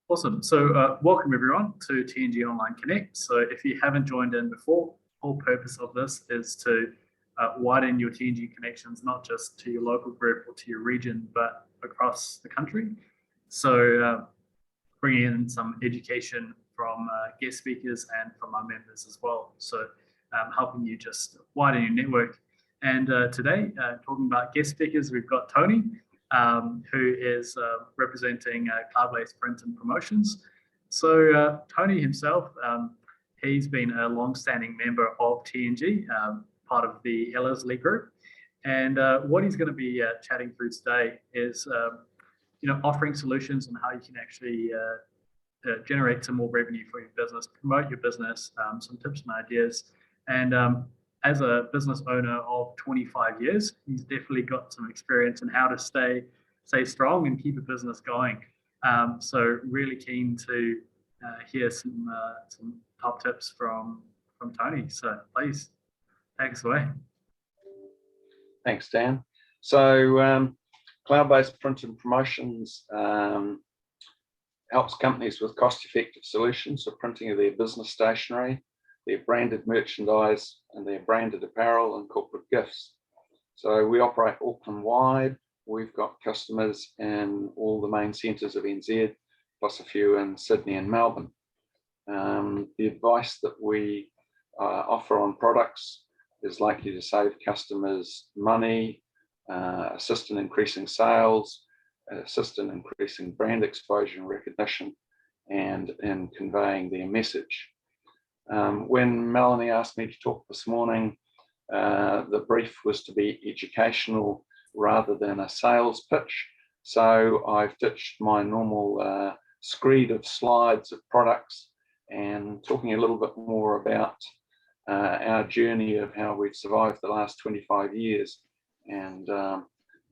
Awesome. So welcome everyone to TNG Online Connect. So if you haven't joined in before, the whole purpose of this is to widen your TNG connections, not just to your local group or to your region, but across the country. So bringing in some education from guest speakers and from our members as well. So helping you just widen your network. And today, talking about guest speakers, we've got Tony, who is representing Cloudbase Print and Promotions. So Tony himself, he's been a long-standing member of TNG, part of the Ellerslie group. And what he's going to be chatting through today is offering solutions on how you can actually generate some more revenue for your business, promote your business, some tips and ideas. And as a business owner of 25 years, he's definitely got some experience in how to stay strong and keep a business going. So really keen to hear some top tips from Tony. So please take us away. Thanks, Dan. So Cloudbase Print and Promotions helps companies with cost-effective solutions for printing of their business stationery, their branded merchandise, and their branded apparel and corporate gifts. So we operate Auckland-wide. We've got customers in all the main centres of NZ, plus a few in Sydney and Melbourne. The advice that we offer on products is likely to save customers money, assist in increasing sales, assist in increasing brand exposure and recognition, and in conveying their message. When Melanie asked me to talk this morning, the brief was to be educational rather than a sales pitch. So I've ditched my normal screed of slides of products and talking a little bit more about our journey of how we've survived the last 25 years and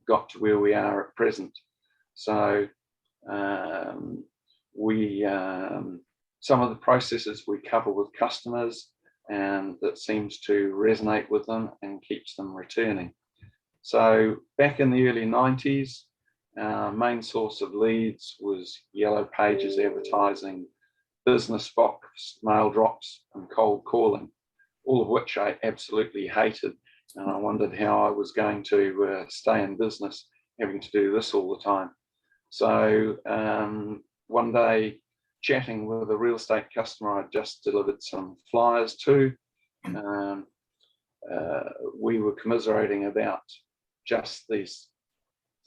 got to where we are at present. So some of the processes we cover with customers, and that seems to resonate with them and keeps them returning. So back in the early 90s, our main source of leads was Yellow Pages advertising, business box, mail drops, and cold calling, all of which I absolutely hated. And I wondered how I was going to stay in business having to do this all the time. So one day, chatting with a real estate customer I just delivered some flyers to, we were commiserating about just these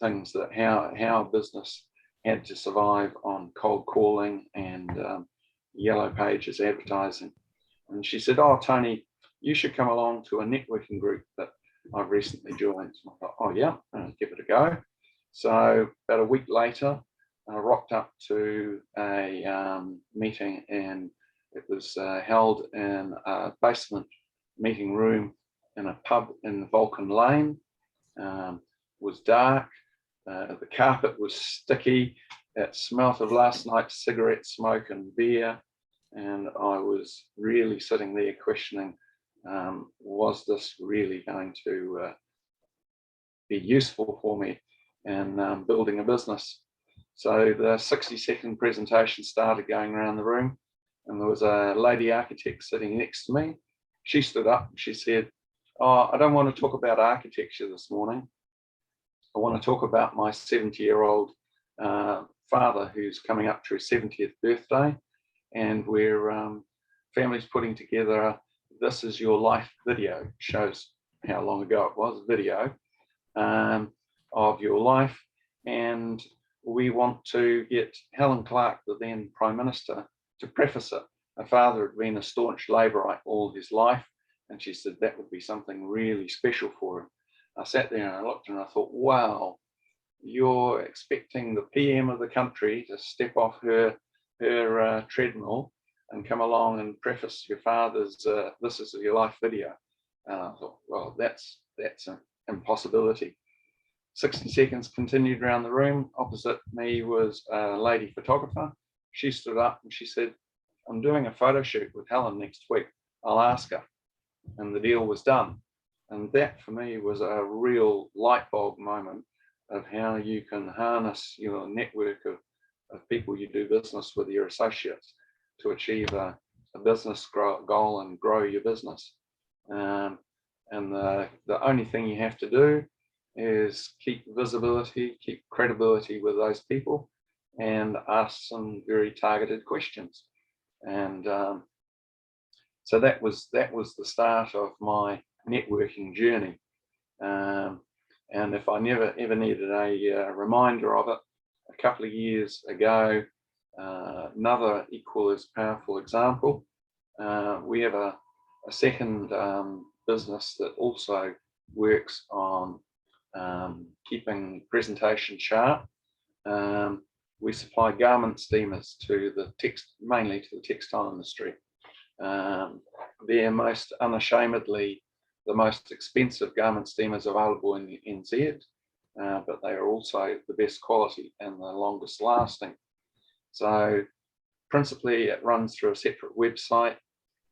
things, that how business had to survive on cold calling and Yellow Pages advertising. And she said, "Oh, Tony, you should come along to a networking group that I've recently joined." And I thought, "Oh yeah, I'll give it a go." So about a week later, I rocked up to a meeting, and it was held in a basement meeting room in a pub in Vulcan Lane. It was dark, the carpet was sticky, it smelt of last night's cigarette smoke and beer, and I was really sitting there questioning, was this really going to be useful for me in building a business? So the 60-second presentation started going around the room, and there was a lady architect sitting next to me. She stood up and she said, "Oh, I don't want to talk about architecture this morning. I want to talk about my 70-year-old father who's coming up to his 70th birthday, and we're families putting together a This Is Your Life video." Shows how long ago it was, video of your life. And we want to get Helen Clark, the then Prime Minister, to preface it. Her father had been a staunch Labourite all his life, and she said that would be something really special for him. I sat there and I looked and I thought, wow, you're expecting the PM of the country to step off her treadmill and come along and preface your father's This Is Your Life video. And I thought, well, that's an impossibility. 60 seconds continued around the room. Opposite me was a lady photographer. She stood up and she said, "I'm doing a photo shoot with Helen next week. I'll ask her." And the deal was done. And that for me was a real light bulb moment of how you can harness your network of of people you do business with, your associates, to achieve a business goal and grow your business. And the only thing you have to do is keep visibility, keep credibility with those people, and ask some very targeted questions. And so that was the start of my networking journey. And if I never ever needed a reminder of it, a couple of years ago, another equal as powerful example, we have a second business that also works on keeping presentation sharp. We supply garment steamers to mainly to the textile industry. They're most unashamedly the most expensive garment steamers available in the NZ, but they are also the best quality and the longest lasting. So principally it runs through a separate website,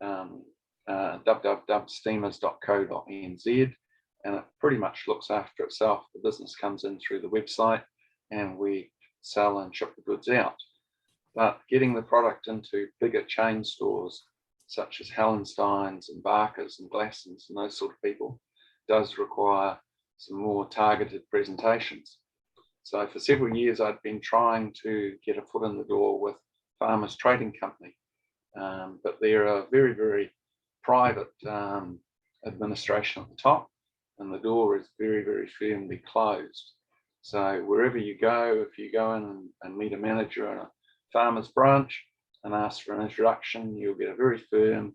www.steamers.co.nz, and it pretty much looks after itself. The business comes in through the website and we sell and ship the goods out. But getting the product into bigger chain stores such as Hallenstein's and Barker's and Glasson's and those sort of people does require some more targeted presentations. So for several years I'd been trying to get a foot in the door with Farmers Trading Company, but they're a very, very private administration at the top, and the door is very, very firmly closed. So wherever you go, if you go in and meet a manager in a farmer's branch and ask for an introduction, you'll get a very firm,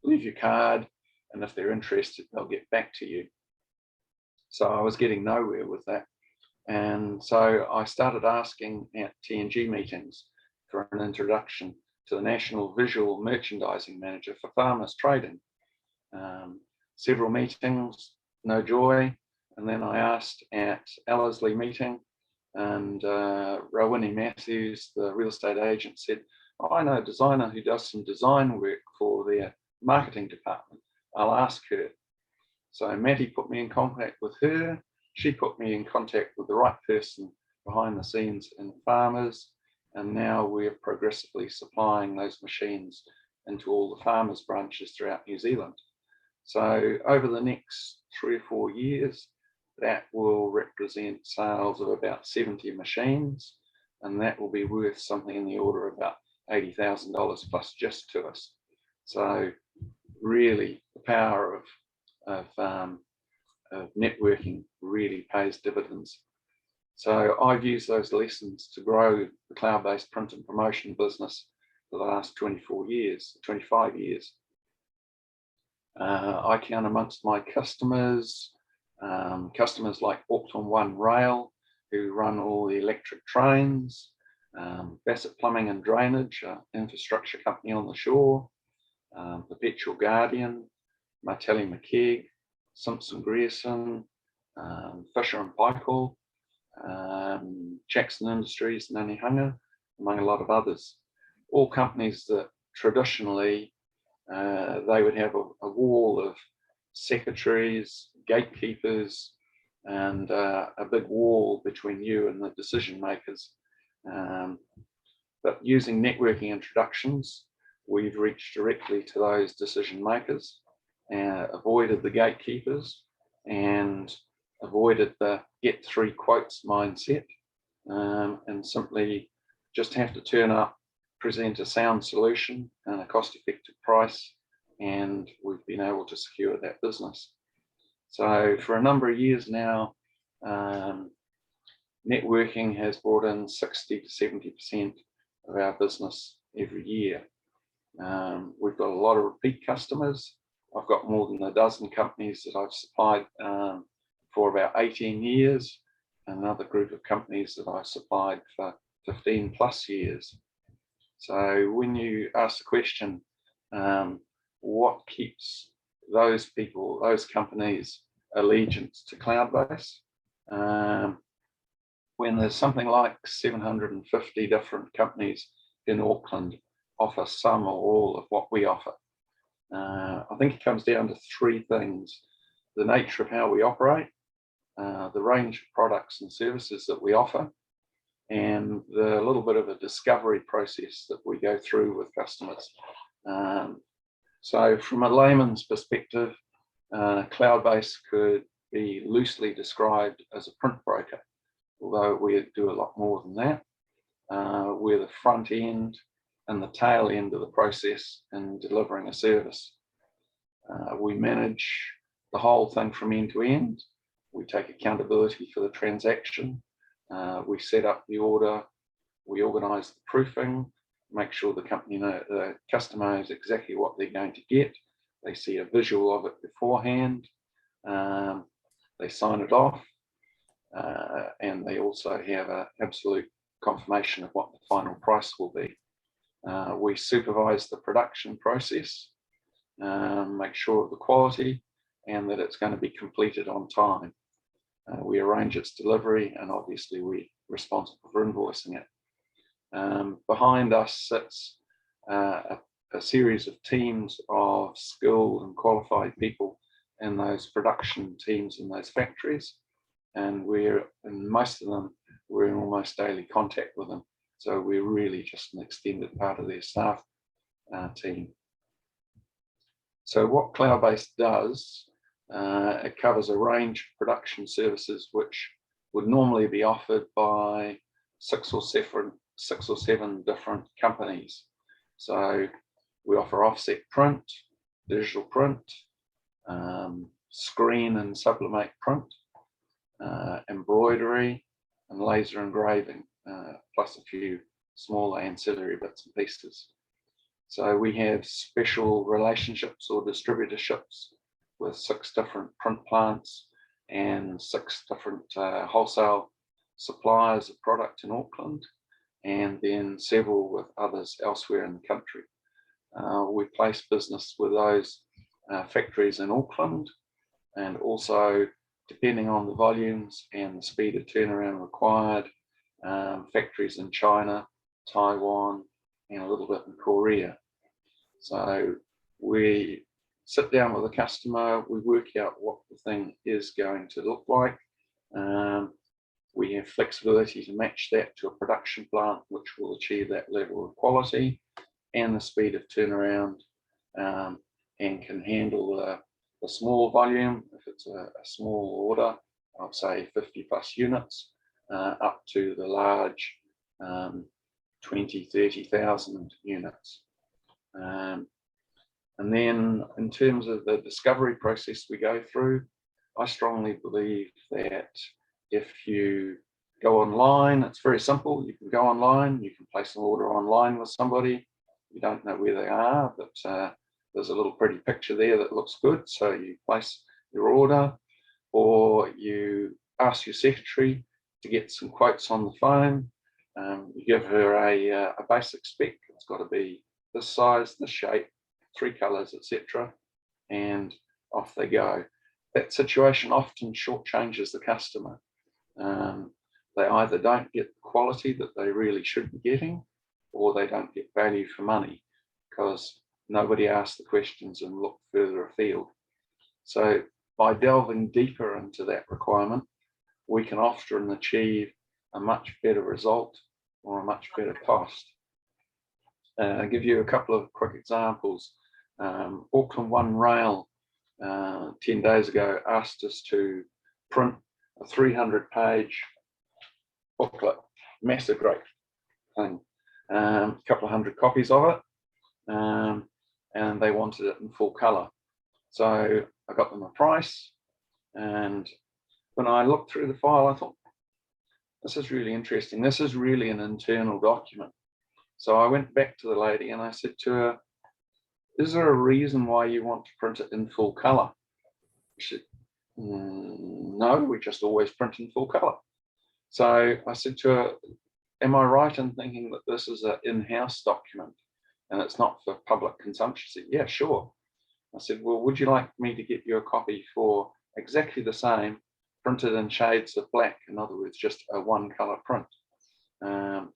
leave your card, and if they're interested, they'll get back to you. So I was getting nowhere with that. And so I started asking at TNG meetings for an introduction to the National Visual Merchandising Manager for Farmers Trading. Several meetings, no joy. And then I asked at Ellerslie meeting, and Rowini Matthews, the real estate agent, said, "Oh, I know a designer who does some design work for their marketing department. I'll ask her." So Matty put me in contact with her. She put me in contact with the right person behind the scenes in Farmers. And now we're progressively supplying those machines into all the Farmers branches throughout New Zealand. So over the next 3 or 4 years, that will represent sales of about 70 machines, and that will be worth something in the order of about $80,000 plus just to us. So really the power of networking really pays dividends. So I've used those lessons to grow the Cloudbase Print and Promotion business for the last 25 years. I count amongst my customers like Auckland One Rail, who run all the electric trains, Bassett Plumbing and Drainage, infrastructure company on the shore, Perpetual Guardian, Martelli McKeag, Simpson Grierson, Fisher and Paykel, Jackson Industries, Nanihanga, among a lot of others. All companies that traditionally they would have a wall of secretaries, gatekeepers, and a big wall between you and the decision makers. But using networking introductions, we've reached directly to those decision makers, avoided the gatekeepers, and avoided the get 3 quotes mindset, and simply just have to turn up, present a sound solution and a cost-effective price, and we've been able to secure that business. So for a number of years now, networking has brought in 60 to 70% of our business every year. We've got a lot of repeat customers. I've got more than a dozen companies that I've supplied for about 18 years, and another group of companies that I've supplied for 15 plus years. So when you ask the question, what keeps those people, those companies, allegiance to Cloudbase? When there's something like 750 different companies in Auckland offer some or all of what we offer, I think it comes down to 3 things: the nature of how we operate, the range of products and services that we offer, and the little bit of a discovery process that we go through with customers. So from a layman's perspective, Cloudbase could be loosely described as a print broker, although we do a lot more than that. We're the front end and the tail end of the process in delivering a service. We manage the whole thing from end to end. We take accountability for the transaction. We set up the order. We organise the proofing, make sure the customer knows exactly what they're going to get. They see a visual of it beforehand. They sign it off, and they also have an absolute confirmation of what the final price will be. We supervise the production process, make sure of the quality and that it's going to be completed on time. We arrange its delivery, and obviously we're responsible for invoicing it. Behind us sits a series of teams of skilled and qualified people in those production teams in those factories, and most of them, we're in almost daily contact with them. So we're really just an extended part of their staff team. So what Cloudbase does, it covers a range of production services which would normally be offered by six or seven different companies. So we offer offset print, digital print, screen and sublimate print, embroidery, and laser engraving, plus a few smaller ancillary bits and pieces. So we have special relationships or distributorships with 6 different print plants and 6 different wholesale suppliers of product in Auckland, and then several with others elsewhere in the country. We place business with those factories in Auckland, and also, depending on the volumes and the speed of turnaround required, factories in China, Taiwan, and a little bit in Korea. So we sit down with the customer, we work out what the thing is going to look like. We have flexibility to match that to a production plant which will achieve that level of quality and the speed of turnaround, and can handle the small volume if it's a small order, I'd say 50 plus units, up to the large 20, 30,000 units. And then in terms of the discovery process we go through, I strongly believe that if you go online, it's very simple. You can go online, you can place an order online with somebody. You don't know where they are, but there's a little pretty picture there that looks good. So you place your order, or you ask your secretary to get some quotes on the phone. You give her a basic spec. It's got to be this size, this shape, 3 colors, etc., and off they go. That situation often shortchanges the customer. They either don't get the quality that they really should be getting, or they don't get value for money because nobody asked the questions and looked further afield. So by delving deeper into that requirement, we can often achieve a much better result or a much better cost. I'll give you a couple of quick examples. Auckland One Rail 10 days ago asked us to print a 300-page booklet, massive great thing, a couple of hundred copies of it, and they wanted it in full color. So I got them a price, and when I looked through the file, I thought, this is really interesting. This is really an internal document. So I went back to the lady and I said to her, is there a reason why you want to print it in full color? She said, no, we just always print in full color. So I said to her, am I right in thinking that this is an in-house document and it's not for public consumption? She said, yeah, sure. I said, well, would you like me to get you a copy for exactly the same, printed in shades of black? In other words, just a 1-color print.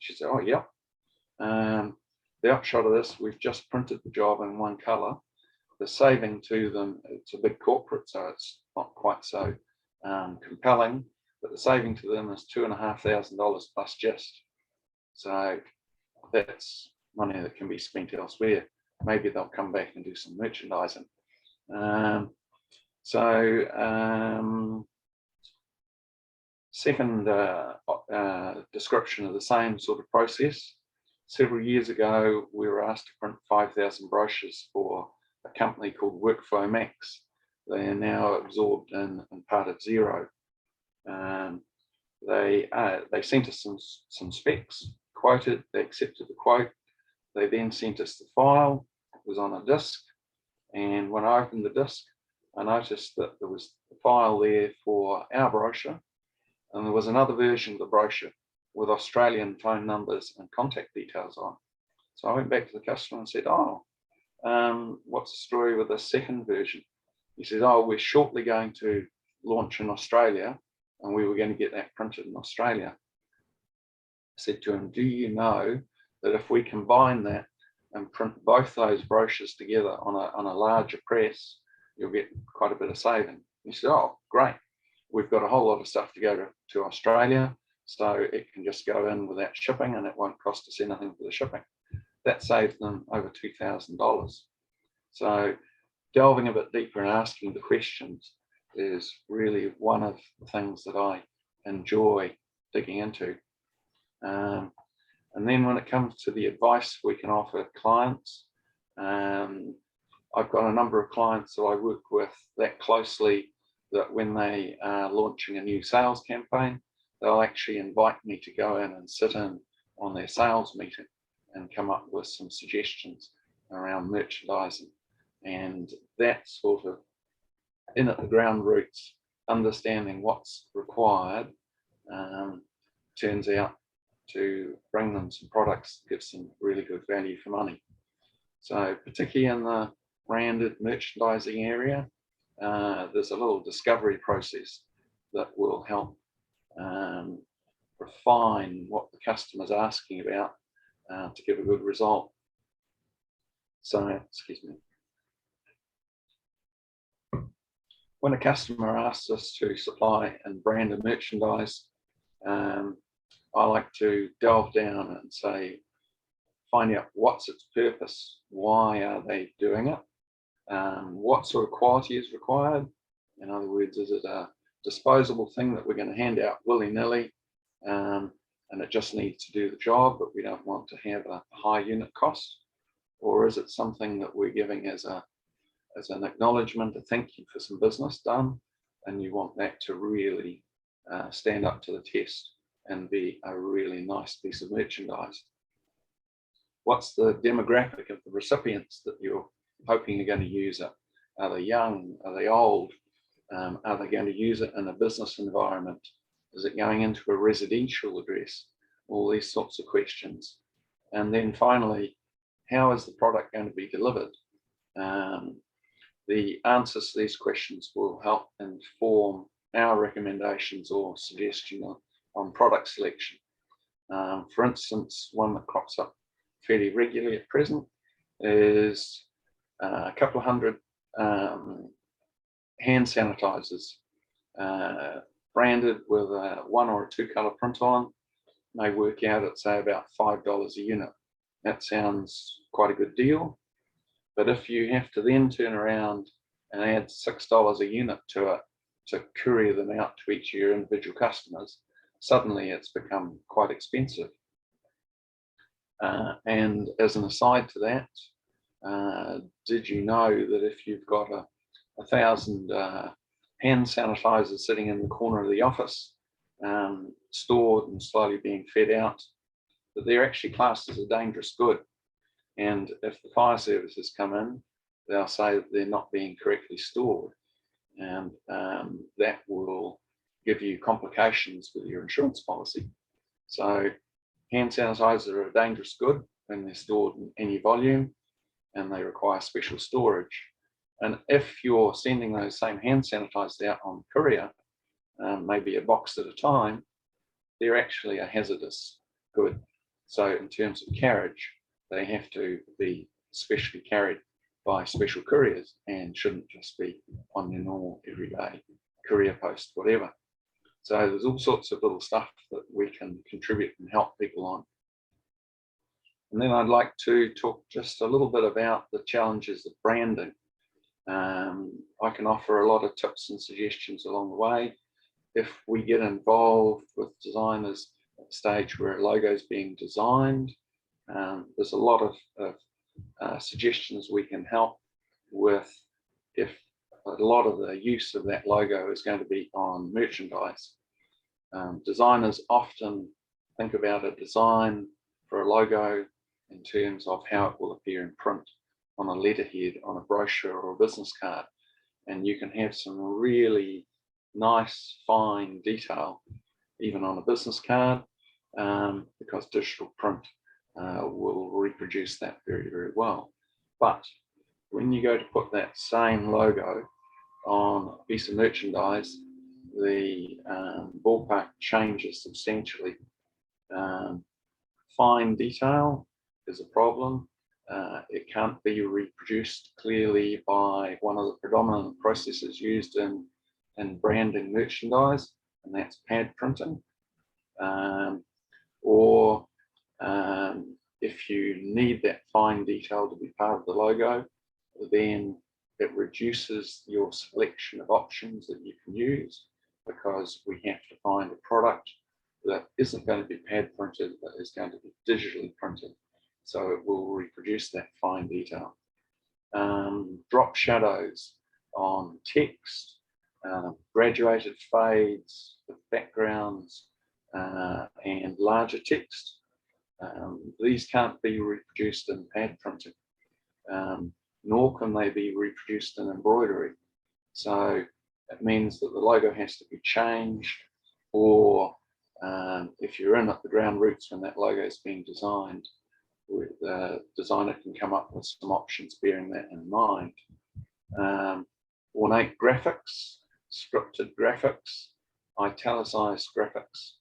She said, oh, yeah. The upshot of this, we've just printed the job in 1 color. The saving to them, it's a big corporate, so it's not quite so compelling, but the saving to them is $2,500 plus GIST. So that's money that can be spent elsewhere. Maybe they'll come back and do some merchandising. Second description of the same sort of process. Several years ago, we were asked to print 5,000 brochures for a company called Workflow Max. They are now absorbed in part of Xero. They sent us some specs, quoted, they accepted the quote. They then sent us the file. It was on a disk, and when I opened the disk, I noticed that there was a file there for our brochure, and there was another version of the brochure with Australian phone numbers and contact details on. So I went back to the customer and said, "Oh, what's the story with the second version?" He says, "Oh, we're shortly going to launch in Australia, and we were going to get that printed in Australia." I said to him, "Do you know that if we combine that and print both those brochures together on a larger press, you'll get quite a bit of saving?" He said, "Oh, great. We've got a whole lot of stuff to go to Australia, so it can just go in without shipping, and it won't cost us anything for the shipping." That saved them over $2,000. So delving a bit deeper and asking the questions is really one of the things that I enjoy digging into. And then when it comes to the advice we can offer clients, I've got a number of clients that I work with that closely, that when they are launching a new sales campaign, they'll actually invite me to go in and sit in on their sales meeting and come up with some suggestions around merchandising. And that sort of in at the ground roots, understanding what's required, turns out to bring them some products that give some really good value for money. So particularly in the branded merchandising area, there's a little discovery process that will help refine what the customer's asking about to give a good result. So, excuse me. When a customer asks us to supply and brand a merchandise, I like to delve down and say, find out what's its purpose, why are they doing it, what sort of quality is required. In other words, is it a disposable thing that we're going to hand out willy-nilly, and it just needs to do the job, but we don't want to have a high unit cost? Or is it something that we're giving as an acknowledgement, a thank you for some business done, and you want that to really stand up to the test and be a really nice piece of merchandise? What's the demographic of the recipients that you're hoping are going to use it? Are they young? Are they old? Are they going to use it in a business environment? Is it going into a residential address? All these sorts of questions. And then finally, how is the product going to be delivered? The answers to these questions will help inform our recommendations or suggestions on product selection. For instance, one that crops up fairly regularly at present is a couple of hundred hand sanitizers branded with a 1 or 2 color print on. May work out at, say, about $5 a unit. That sounds quite a good deal, but if you have to then turn around and add $6 a unit to it to courier them out to each of your individual customers, suddenly it's become quite expensive. And as an aside to that, did you know that if you've got 1,000 hand sanitizers sitting in the corner of the office, stored and slowly being fed out, that they're actually classed as a dangerous good? And if the fire services come in, they'll say that they're not being correctly stored, and that will give you complications with your insurance policy. So hand sanitizers are a dangerous good when they're stored in any volume, and they require special storage. And if you're sending those same hand sanitizers out on courier, maybe a box at a time, they're actually a hazardous good. So in terms of carriage, they have to be specially carried by special couriers and shouldn't just be on your normal everyday courier post, whatever. So there's all sorts of little stuff that we can contribute and help people on. And then I'd like to talk just a little bit about the challenges of branding. I can offer a lot of tips and suggestions along the way. If we get involved with designers at the stage where a logo is being designed, there's a lot of suggestions we can help with if a lot of the use of that logo is going to be on merchandise. Designers often think about a design for a logo in terms of how it will appear in print, on a letterhead, on a brochure or a business card. And you can have some really nice, fine detail, even on a business card, because digital print will reproduce that very, very well. But when you go to put that same logo on a piece of merchandise, the ballpark changes substantially. Fine detail is a problem. It can't be reproduced clearly by one of the predominant processes used in branding merchandise, and that's pad printing. Or if you need that fine detail to be part of the logo, then it reduces your selection of options that you can use, because we have to find a product that isn't going to be pad printed, but is going to be digitally printed. So it will reproduce that fine detail. Drop shadows on text, graduated fades with backgrounds, and larger text. These can't be reproduced in pad printing, nor can they be reproduced in embroidery. So it means that the logo has to be changed, or if you're in at the ground roots when that logo is being designed, the designer can come up with some options bearing that in mind. Ornate graphics, scripted graphics, italicized graphics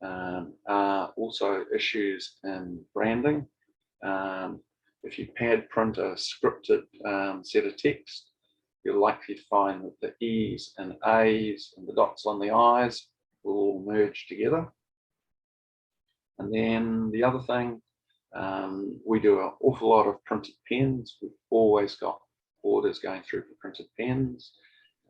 are also issues in branding. If you pad print a scripted set of text, you're likely to find that the E's and A's and the dots on the I's will all merge together. And then the other thing, we do an awful lot of printed pens. We've always got orders going through for printed pens.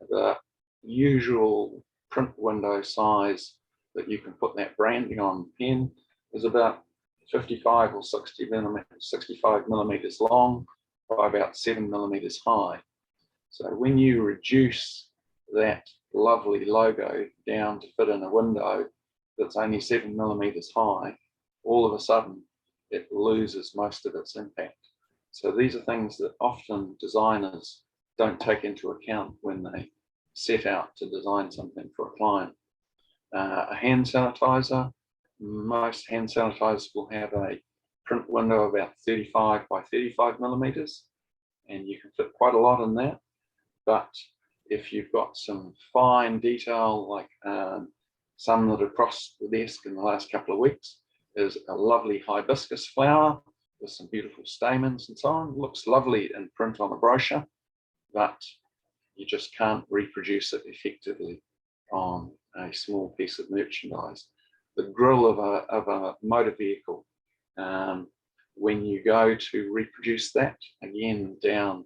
The usual print window size that you can put that branding on the pen is about 55 or 65 millimeters long by about 7 millimeters high. So when you reduce that lovely logo down to fit in a window that's only 7 millimeters high, all of a sudden it loses most of its impact. So these are things that often designers don't take into account when they set out to design something for a client. A hand sanitizer, most hand sanitizers will have a print window about 35 by 35 millimeters, and you can fit quite a lot in that. But if you've got some fine detail, like some that have crossed the desk in the last couple of weeks, is a lovely hibiscus flower with some beautiful stamens and so on. It looks lovely in print on a brochure, but you just can't reproduce it effectively on a small piece of merchandise. The grille of a motor vehicle, when you go to reproduce that again down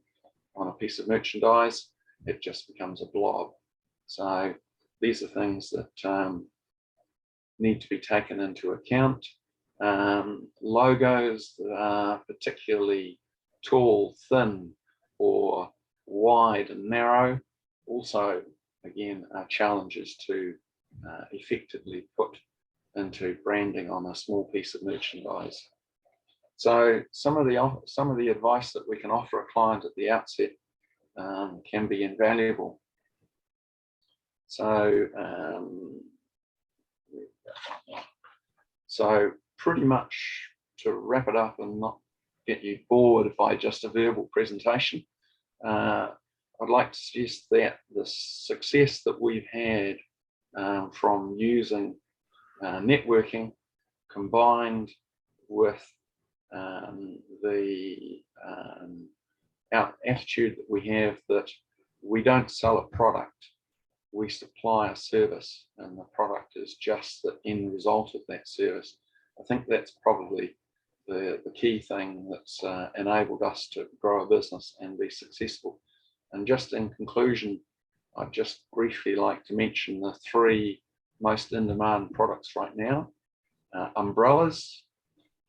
on a piece of merchandise, it just becomes a blob. So these are things that need to be taken into account. Logos that are particularly tall, thin, or wide and narrow also, again, are challenges to effectively put into branding on a small piece of merchandise. So some of the advice that we can offer a client at the outset can be invaluable. So pretty much to wrap it up and not get you bored by just a verbal presentation, I'd like to suggest that the success that we've had from using networking combined with the our attitude that we have that we don't sell a product, we supply a service and the product is just the end result of that service. I think that's probably the key thing that's enabled us to grow a business and be successful. And just in conclusion, I'd just briefly like to mention the 3 most in-demand products right now. Umbrellas.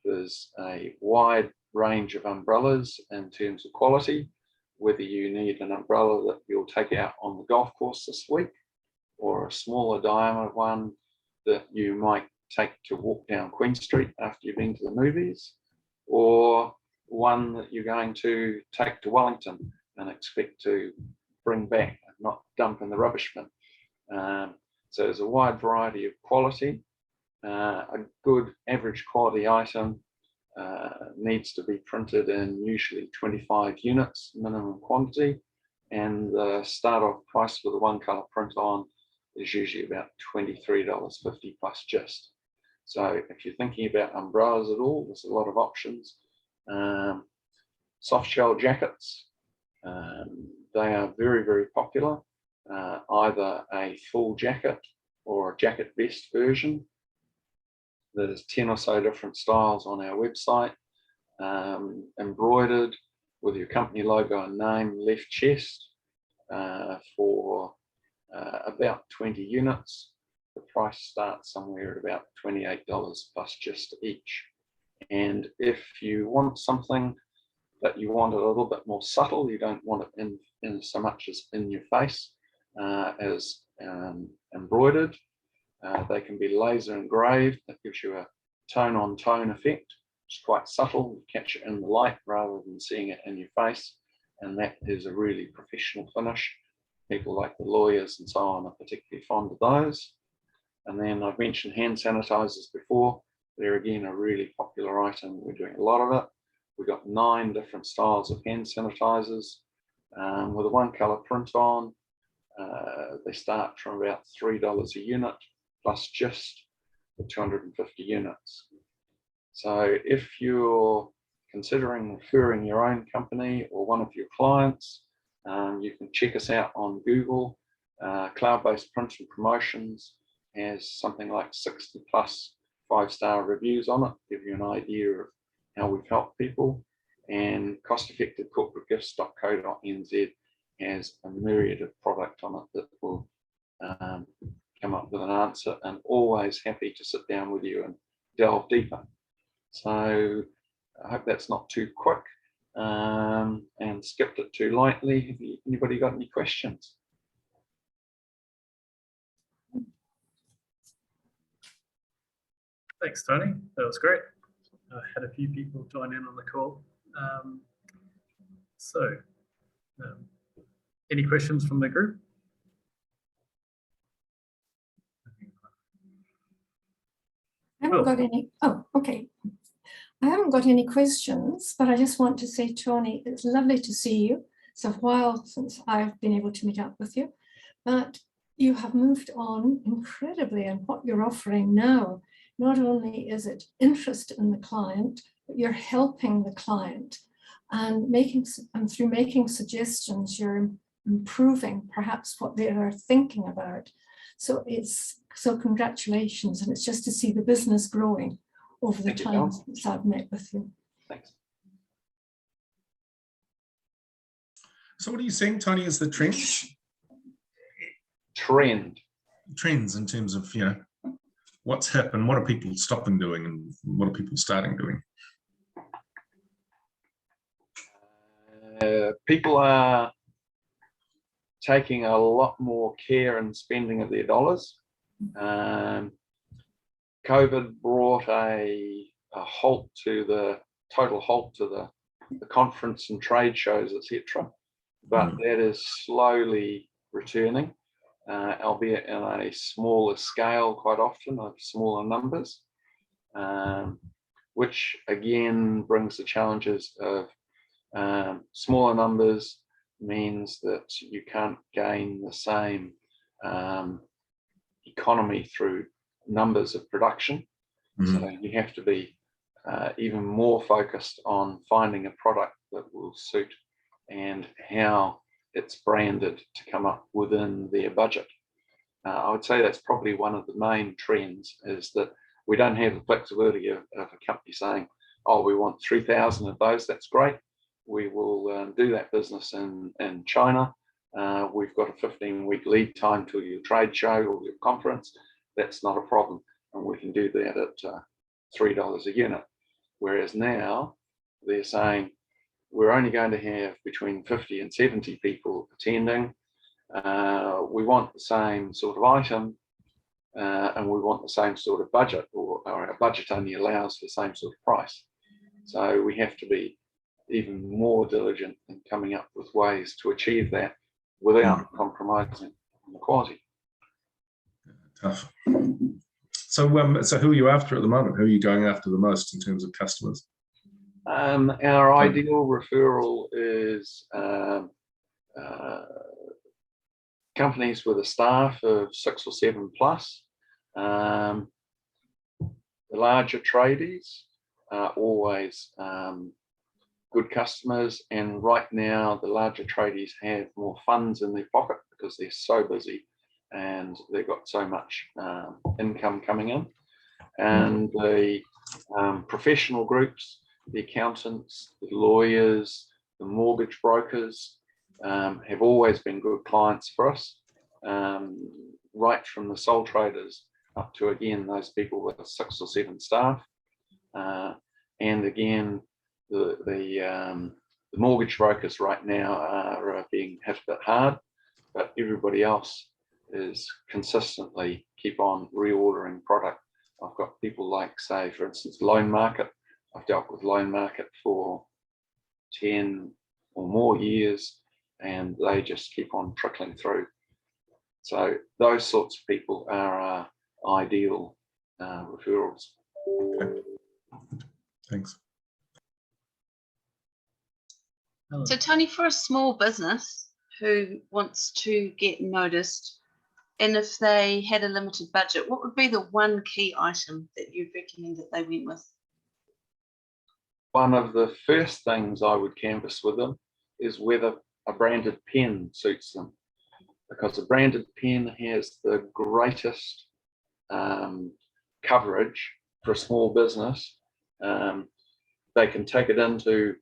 There's a wide range of umbrellas in terms of quality, whether you need an umbrella that you'll take out on the golf course this week, or a smaller diameter one that you might take to walk down Queen Street after you've been to the movies, or one that you're going to take to Wellington and expect to bring back and not dump in the rubbish bin. So there's a wide variety of quality. A good average quality item needs to be printed in usually 25 units minimum quantity, and the start off price for the 1-colour print on is usually about $23.50 plus gist. So if you're thinking about umbrellas at all, there's a lot of options. Soft shell jackets, they are very, very popular, either a full jacket or a jacket vest version. There's 10 or so different styles on our website, embroidered with your company logo and name, left chest, for about 20 units. The price starts somewhere at about $28 plus just each. And if you want something that you want a little bit more subtle, you don't want it in so much as in your face, as embroidered, they can be laser engraved. That gives you a tone-on-tone effect. It's quite subtle. You catch it in the light rather than seeing it in your face, and that is a really professional finish. People like the lawyers and so on are particularly fond of those. And then I've mentioned hand sanitizers before. They're again a really popular item. We're doing a lot of it. We've got 9 different styles of hand sanitizers with a 1-colour print on. They start from about $3 a unit plus just for 250 units. So if you're considering referring your own company or one of your clients, you can check us out on Google. Cloudbase Print and Promotions has something like 60 plus 5-star reviews on it, give you an idea of how we've helped people. And costeffectivecorporategifts.co.nz has a myriad of product on it that will come up with an answer, and always happy to sit down with you and delve deeper. So I hope that's not too quick and skipped it too lightly. Have anybody got any questions? Thanks, Tony. That was great. I had a few people join in on the call. Any questions from the group? I haven't got any. Oh, okay. I haven't got any questions, but I just want to say, Tony, it's lovely to see you. It's a while since I've been able to meet up with you, but you have moved on incredibly in what you're offering now. Not only is it interest in the client, but you're helping the client and through making suggestions, you're improving perhaps what they are thinking about. So congratulations, and it's just to see the business growing over the time since I've met with you. Thanks. So what are you saying, Tony, is the trend? Trends in terms of, you know, what's happened, what are people stopping doing and what are people starting doing? People are taking a lot more care and spending of their dollars. COVID brought a total halt to the conference and trade shows, etc. But that is slowly returning, albeit in a smaller scale quite often, of smaller numbers, which again brings the challenges of smaller numbers means that you can't gain the same economy through numbers of production. So you have to be even more focused on finding a product that will suit and how it's branded to come up within their budget. I would say that's probably one of the main trends, is that we don't have the flexibility of a company saying, oh, we want 3,000 of those. That's great. We will do that business in China. We've got a 15-week lead time to your trade show or your conference. That's not a problem. And we can do that at $3 a unit. Whereas now they're saying we're only going to have between 50 and 70 people attending. We want the same sort of item, and we want the same sort of budget, or our budget only allows for the same sort of price. So we have to be even more diligent in coming up with ways to achieve that without compromising on the quality. Tough. So, so who are you after at the moment? Who are you going after the most in terms of customers? Our ideal referral is companies with a staff of 6 or 7 plus. The larger tradies are always good customers, and right now the larger tradies have more funds in their pocket because they're so busy and they've got so much income coming in. And the professional groups, the accountants, the lawyers, the mortgage brokers have always been good clients for us, right from the sole traders up to, again, those people with 6 or 7 staff. And again, the mortgage brokers right now are being hit a bit hard, but everybody else is consistently keep on reordering product. I've got people like, say, for instance, Loan Market. I've dealt with Loan Market for 10 or more years, and they just keep on trickling through. So those sorts of people are our ideal referrals. Okay. Thanks. So Tony, for a small business who wants to get noticed, and if they had a limited budget, what would be the one key item that you'd recommend that they went with? One of the first things I would canvass with them is whether a branded pen suits them, because a branded pen has the greatest coverage for a small business. They can take it into,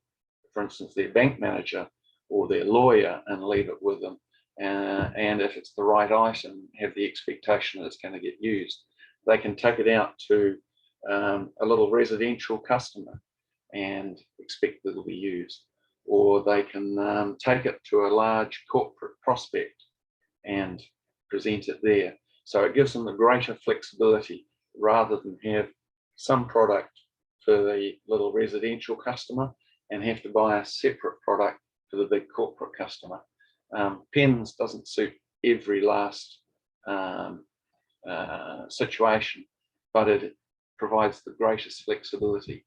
for instance, their bank manager or their lawyer and leave it with them. And if it's the right item, have the expectation that it's going to get used. They can take it out to a little residential customer and expect that it'll be used. Or they can take it to a large corporate prospect and present it there. So it gives them the greater flexibility rather than have some product for the little residential customer and have to buy a separate product for the big corporate customer. Pens doesn't suit every last situation, but it provides the greatest flexibility.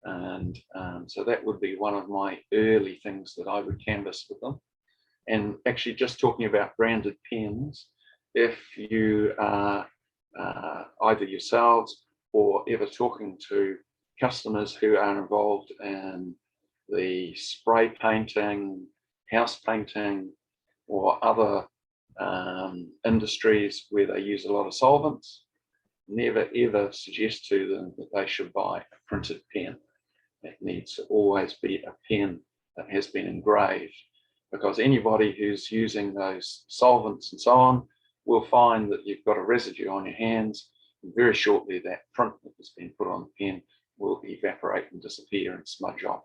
And so that would be one of my early things that I would canvass with them. And actually, just talking about branded pens, if you are either yourselves or ever talking to customers who are involved in the spray painting, house painting, or other industries where they use a lot of solvents, never ever suggest to them that they should buy a printed pen. It needs to always be a pen that has been engraved, because anybody who's using those solvents and so on will find that you've got a residue on your hands, and very shortly that print that has been put on the pen will evaporate and disappear and smudge off.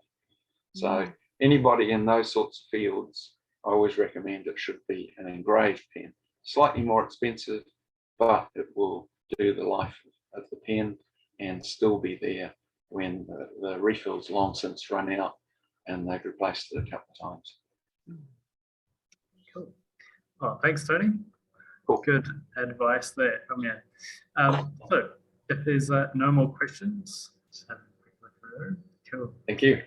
So anybody in those sorts of fields, I always recommend it should be an engraved pen. Slightly more expensive, but it will do the life of the pen and still be there when the refill's long since run out and they've replaced it a couple of times. Cool. Oh, thanks, Tony. Cool. Good advice there from you. So if there's no more questions, just have a quick look through. Cool. Thank you.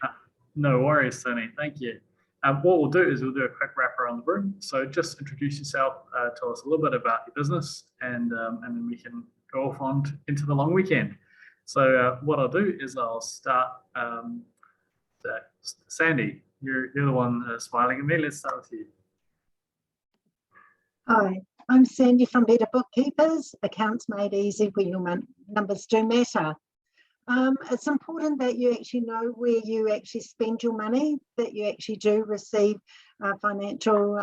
No worries, Tony. Thank you. What we'll do is we'll do a quick wrap around the room. So just introduce yourself, tell us a little bit about your business, and then we can go off on into the long weekend. So what I'll do is I'll start. Sandy, you're the one smiling at me. Let's start with you. Hi, I'm Sandy from Better Bookkeepers. Accounts made easy when your numbers do matter. It's important that you actually know where you actually spend your money, that you actually do receive financial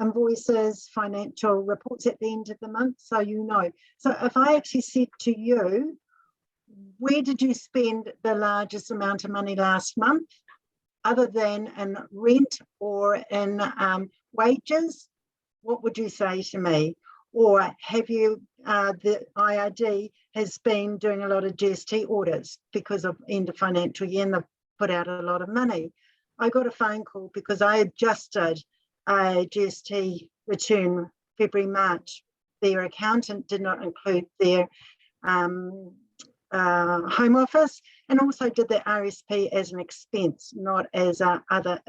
invoices, financial reports at the end of the month, so you know. So if I actually said to you, where did you spend the largest amount of money last month, other than in rent or in wages, what would you say to me? Or have you, the IRD has been doing a lot of GST audits because of end of financial year and they've put out a lot of money. I got a phone call because I adjusted a GST return February, March. Their accountant did not include their home office, and also did the RSP as an expense, not as a other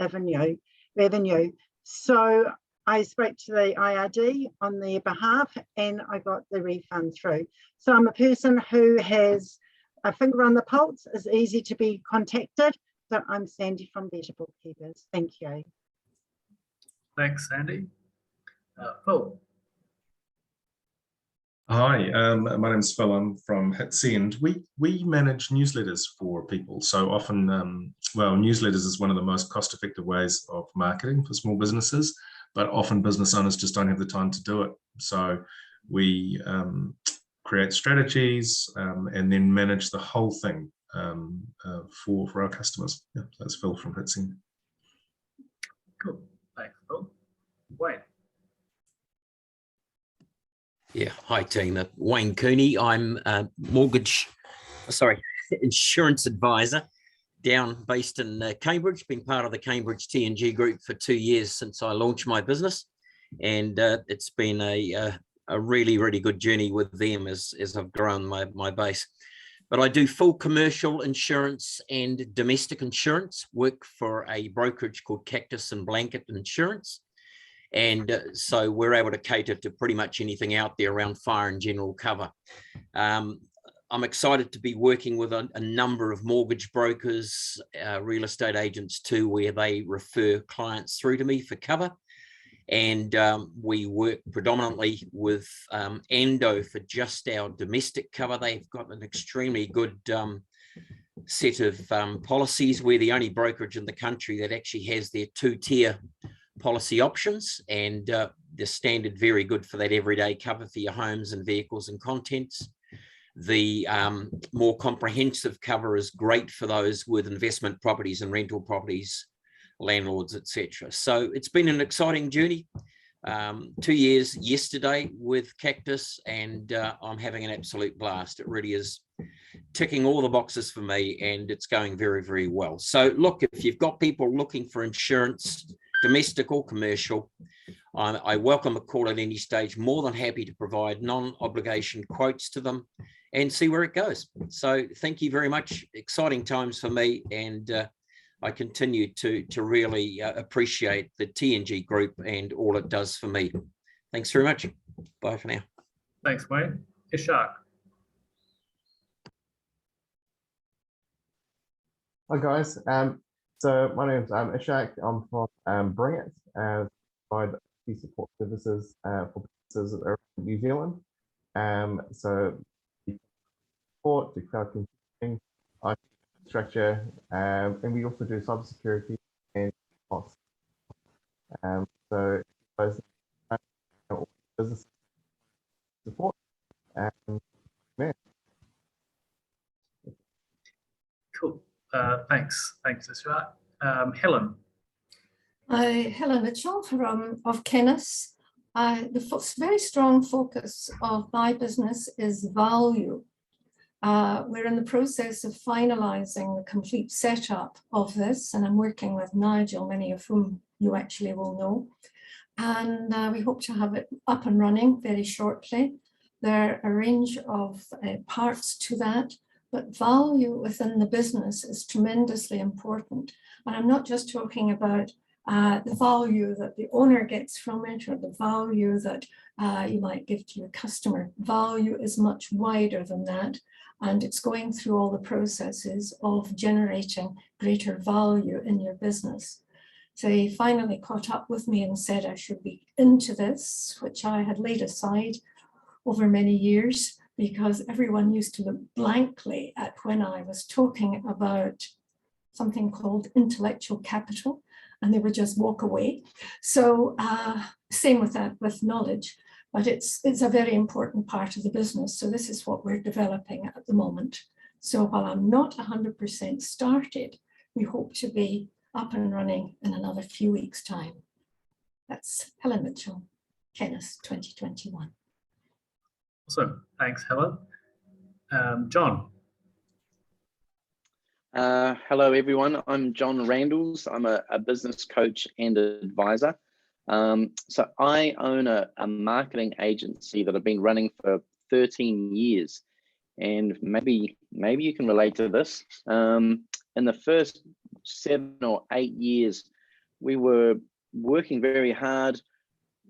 revenue. So I spoke to the IRD on their behalf and I got the refund through. So I'm a person who has a finger on the pulse, is easy to be contacted. So I'm Sandy from Better Bookkeepers. Thank you. Thanks, Sandy. Phil. Hi, my name's Phil. I'm from Hitsend. We manage newsletters for people. So often, well, newsletters is one of the most cost-effective ways of marketing for small businesses, but often business owners just don't have the time to do it. So we create strategies and then manage the whole thing for our customers. Yeah, so that's Phil from Hitsend. Cool. Thanks, Phil. Wayne. Yeah, hi team. Wayne Cooney. I'm a insurance advisor based in Cambridge. Been part of the Cambridge T&G group for 2 years since I launched my business, and it's been a really, really good journey with them as I've grown my base. But I do full commercial insurance and domestic insurance, work for a brokerage called Cactus and Blanket Insurance. And so we're able to cater to pretty much anything out there around fire and general cover. I'm excited to be working with a number of mortgage brokers, real estate agents too, where they refer clients through to me for cover. And we work predominantly with Endo for just our domestic cover. They've got an extremely good set of policies. We're the only brokerage in the country that actually has their 2-tier policy options, and the standard very good for that everyday cover for your homes and vehicles and contents. The more comprehensive cover is great for those with investment properties and rental properties, landlords, etc. So it's been an exciting journey. 2 years yesterday with Cactus, and I'm having an absolute blast. It really is ticking all the boxes for me, and it's going very, very well. So look, if you've got people looking for insurance, domestic or commercial, I welcome a call at any stage. More than happy to provide non-obligation quotes to them and see where it goes. So thank you very much. Exciting times for me, and I continue to really appreciate the T&G group and all it does for me. Thanks very much. Bye for now. Thanks, Wayne. Ishak. Hi guys. So my name is Ishak. I'm from Bring It, provide key support services for businesses around New Zealand. So support to cloud computing, IT infrastructure, and we also do cybersecurity and costs. So those business support. Yeah. Cool. Thanks, Ishak. Helen. Helen Mitchell of Kennis. The very strong focus of my business is value. We're in the process of finalising the complete setup of this, and I'm working with Nigel, many of whom you actually will know. And we hope to have it up and running very shortly. There are a range of parts to that, but value within the business is tremendously important. And I'm not just talking about the value that the owner gets from it, or the value that you might give to your customer. Value is much wider than that, and it's going through all the processes of generating greater value in your business. So he finally caught up with me and said I should be into this, which I had laid aside over many years because everyone used to look blankly at when I was talking about something called intellectual capital, and they would just walk away. So same with that, with knowledge, but it's a very important part of the business. So this is what we're developing at the moment. So while I'm not 100% started, we hope to be up and running in another few weeks' time. That's Helen Mitchell, Kenneth 2021. Awesome. Thanks, Helen. John. Hello, everyone. I'm John Randalls. I'm a business coach and advisor. So I own a marketing agency that I've been running for 13 years. And maybe you can relate to this. In the first 7 or 8 years, we were working very hard,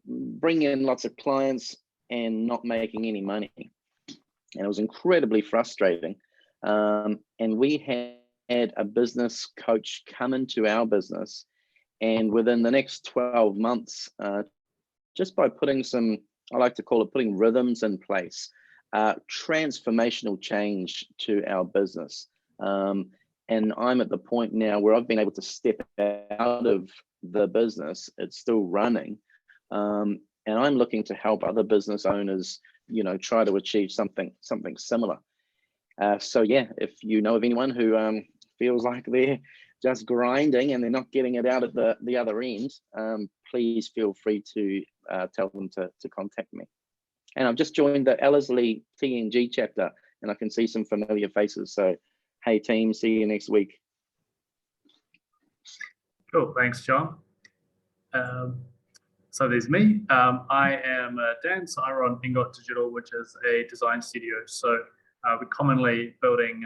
bringing in lots of clients and not making any money. And it was incredibly frustrating. And we had a business coach come into our business, and within the next 12 months, just by putting some, I like to call it putting rhythms in place, transformational change to our business. And I'm at the point now where I've been able to step out of the business. It's still running. And I'm looking to help other business owners, you know, try to achieve something similar. So yeah, if you know of anyone who feels like they're just grinding and they're not getting it out at the other end, please feel free to tell them to contact me. And I've just joined the Ellerslie TNG chapter, and I can see some familiar faces. So, hey team, see you next week. Cool, thanks, John. So there's me. I am Dan, so I run Ingot Digital, which is a design studio. So we're commonly building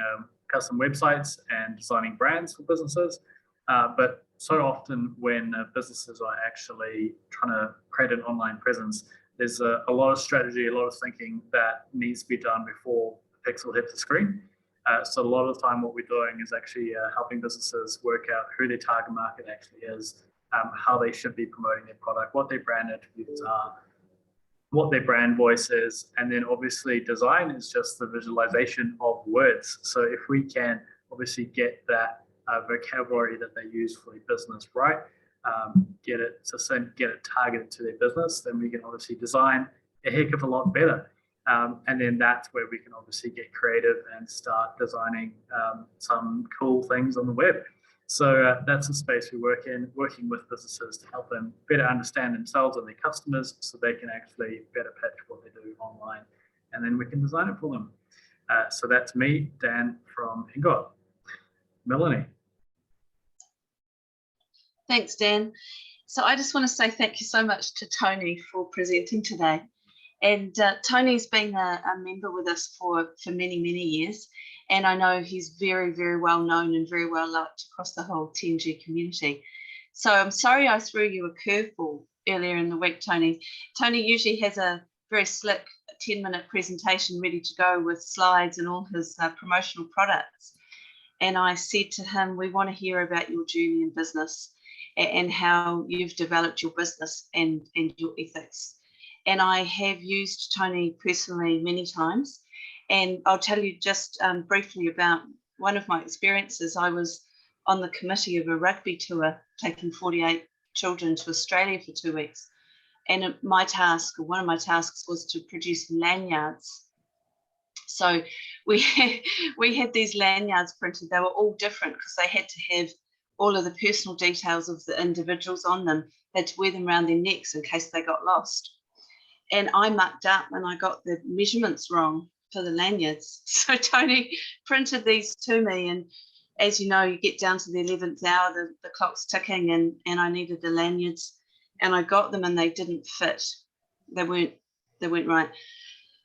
custom websites and designing brands for businesses. But so often when businesses are actually trying to create an online presence, there's a lot of strategy, a lot of thinking that needs to be done before the pixel hits the screen. So a lot of the time what we're doing is actually helping businesses work out who their target market actually is, how they should be promoting their product, what their brand attributes are, what their brand voice is, and then obviously design is just the visualization of words. So if we can obviously get that vocabulary that they use for their business right, get it targeted to their business, then we can obviously design a heck of a lot better. And then that's where we can obviously get creative and start designing some cool things on the web. So that's the space we work in, working with businesses to help them better understand themselves and their customers so they can actually better pitch what they do online. And then we can design it for them. So that's me, Dan from Ingot. Melanie. Thanks, Dan. So I just want to say thank you so much to Tony for presenting today. And Tony's been a member with us for many, many years. And I know he's very, very well known and very well liked across the whole TNG community. So I'm sorry I threw you a curveball earlier in the week, Tony. Tony usually has a very slick 10-minute presentation ready to go with slides and all his promotional products. And I said to him, we want to hear about your journey in business and how you've developed your business and your ethics. And I have used Tony personally many times. And I'll tell you just briefly about one of my experiences. I was on the committee of a rugby tour, taking 48 children to Australia for 2 weeks. And my task, or one of my tasks, was to produce lanyards. So we had these lanyards printed. They were all different because they had to have all of the personal details of the individuals on them. They had to wear them around their necks in case they got lost. And I mucked up and I got the measurements wrong for the lanyards. So Tony printed these to me, and as you know, you get down to the 11th hour, the clock's ticking, and I needed the lanyards, and I got them and they didn't fit. They weren't right.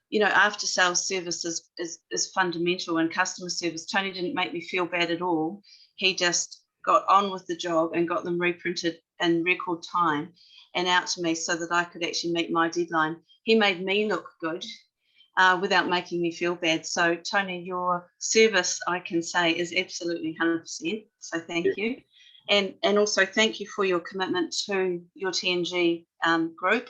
You know, after sales service is fundamental, and customer service. Tony didn't make me feel bad at all. He just got on with the job and got them reprinted in record time and out to me so that I could actually meet my deadline. He made me look good without making me feel bad. So Tony, your service, I can say, is absolutely 100%. So thank you. And also thank you for your commitment to your TNG group.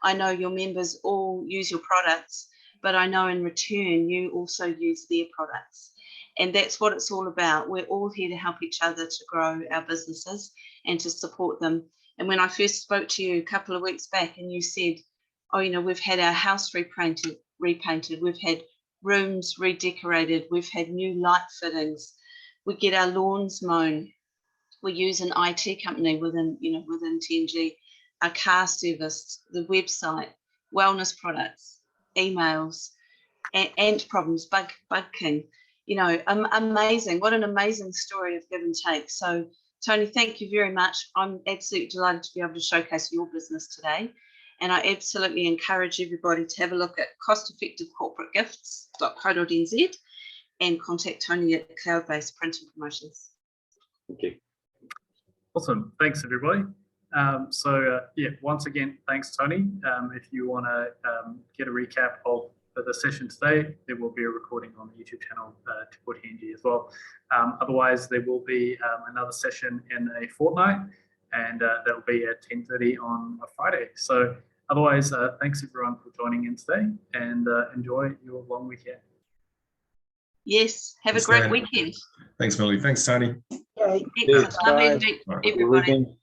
I know your members all use your products, but I know in return you also use their products. And that's what it's all about. We're all here to help each other to grow our businesses and to support them. And when I first spoke to you a couple of weeks back and you said, oh, you know, we've had our house repainted, we've had rooms redecorated, we've had new light fittings, we get our lawns mown, we use an IT company within TNG, our car service, the website, wellness products, emails, ant problems, bug king. You know, amazing. What an amazing story of give and take. So, Tony, thank you very much. I'm absolutely delighted to be able to showcase your business today. And I absolutely encourage everybody to have a look at costeffectivecorporategifts.co.nz and contact Tony at Cloudbase Print and Promotions. Thank you. Awesome. Thanks, everybody. Yeah, once again, thanks, Tony. If you want to get a recap of the session today, there will be a recording on the YouTube channel for TNG as well. Otherwise, there will be another session in a fortnight, and that will be at 10:30 on a Friday. So otherwise, thanks everyone for joining in today, and enjoy your long weekend. Yes, have Thanks, a great Dan. weekend. Thanks, Millie. Thanks, Tony. Okay. Excellent. Lovely to meet Right. everybody.